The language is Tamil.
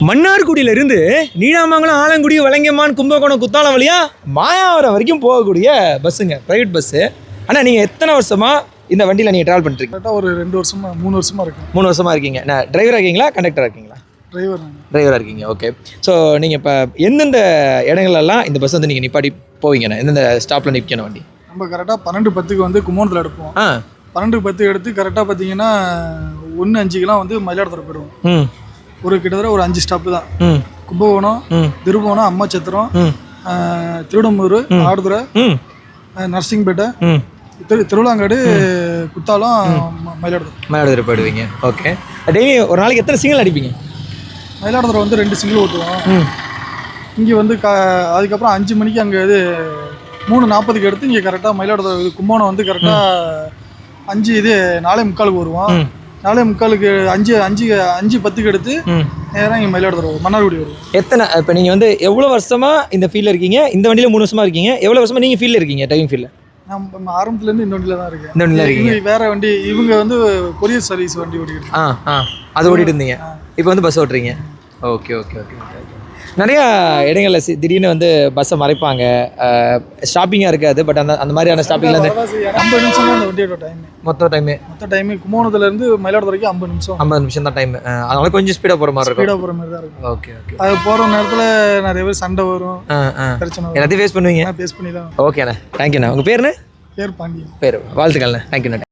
மன்னார்குடியிலிருந்து நீடாமங்கலம், ஆலங்குடி, வலங்கமான், கும்பகோணம், குத்தாலம் வழியா மாயாவரம் வரைக்கும் போகக்கூடிய பஸ்ஸுங்க, ப்ரைவேட் பஸ்ஸு. ஆனால் நீங்கள் எத்தனை வருஷமாக இந்த வண்டியில் நீங்கள் ட்ராவல் பண்ணிருக்கீங்க? கரெக்டாக ஒரு 2 வருஷமா 3 வருஷமா இருக்கு. 3 வருஷமாக இருக்கீங்க. நான் டிரைவராக இருக்கீங்களா, கண்டக்டராக இருக்கீங்களா? டிரைவராக இருக்கீங்க. ஓகே. ஸோ நீங்கள் இப்போ எந்தெந்த இடங்கள்லாம் இந்த பஸ் வந்து நீங்கள் நிப்பாட்டி போவீங்கண்ணா? எந்தெந்த ஸ்டாப்பில் நிற்கணும் வண்டி? நம்ம கரெக்டாக 12:10 வந்து கும்போணத்தில் எடுப்போம். 12:10 எடுத்து கரெக்டாக பார்த்தீங்கன்னா 1:05 வந்து மயிலாடுதுறை போயிடுவோம். ஒரு கிட்டத்தட்ட ஒரு 5 ஸ்டாப்பு தான். கும்பகோணம், திருபுவனம், அம்மாச்சத்திரம், திருடம்பூர், ஆடுதுறை, நரசிங்கப்பேட்டை, திருவிழாங்காடு, குத்தாலம், மயிலாடுதுறை போயிடுவீங்க. ஓகே. டெய்லி ஒரு நாளைக்கு எத்தனை சிங்கிள் அடிப்பீங்க? மயிலாடுதுறை வந்து 2 சிங்கிள் ஓட்டுவோம். இங்கே வந்து அதுக்கப்புறம் 5 மணிக்கு அங்கே இது 3:40 எடுத்து இங்கே கரெக்டாக மயிலாடுதுறை கும்பகோணம் வந்து கரெக்டாக 4:45 வருவோம். 4:45 5:10 எடுத்து நேராக இங்கே மயிலாடுதுறை வரும், மன்னார்குடி வரும். எத்தனை இப்போ நீங்கள் வந்து எவ்வளோ வருஷமாக இந்த ஃபீல்டில் இருக்கீங்க? இந்த வண்டியில் 3 வருஷமாக இருக்கீங்க. எவ்வளோ வருஷமாக நீங்கள் ஃபீல்டில் இருக்கீங்க, டிரைவிங் ஃபீல்டில்? நம்ம ஆரம்பத்துலேருந்து இந்த வண்டியில் தான் இருக்கேன். இந்த வண்டியில் இருக்கீங்க. வேற வண்டி இவங்க வந்து கொரியர் சர்வீஸ் வண்டி ஓடிக்கிட்டு அது ஓடிட்டு இருந்தீங்க. இப்போ வந்து பஸ் ஓட்டுறீங்க. Okay okay okay okay. நிறையா இடங்களில் திடீர்னு வந்து பஸ்ஸை மறைப்பாங்க, ஸ்டாப்பிங்காக இருக்காது. பட் அந்த மாதிரியான ஸ்டாப்பிங்கில் வந்து 50 நிமிஷம் தான் அந்த வண்டியோட டைம். மொத்த டைமு கும்பகோணத்துலேருந்து மயிலாடுதுறைக்கு 50 நிமிஷம் தான் டைம். அதனால கொஞ்சம் ஸ்பீடாக போகிற மாதிரி இருக்கும். ஸ்பீடாக போகிற மாதிரி தான் இருக்கும். Okay okay. அது போகிற நேரத்தில் நிறைய பேர் சண்டை வரும், பிரச்சனை எல்லாத்தையும் ஃபேஸ் பண்ணுவீங்க. ஃபேஸ் பண்ணி தான். ஓகேண்ணா, தேங்க்யூண்ணா. உங்கள் பேருண்ணே? பேர் பாண்டியன். பேர் வாழ்த்துக்கள்ண்ணே. தேங்க்யூண்ணா.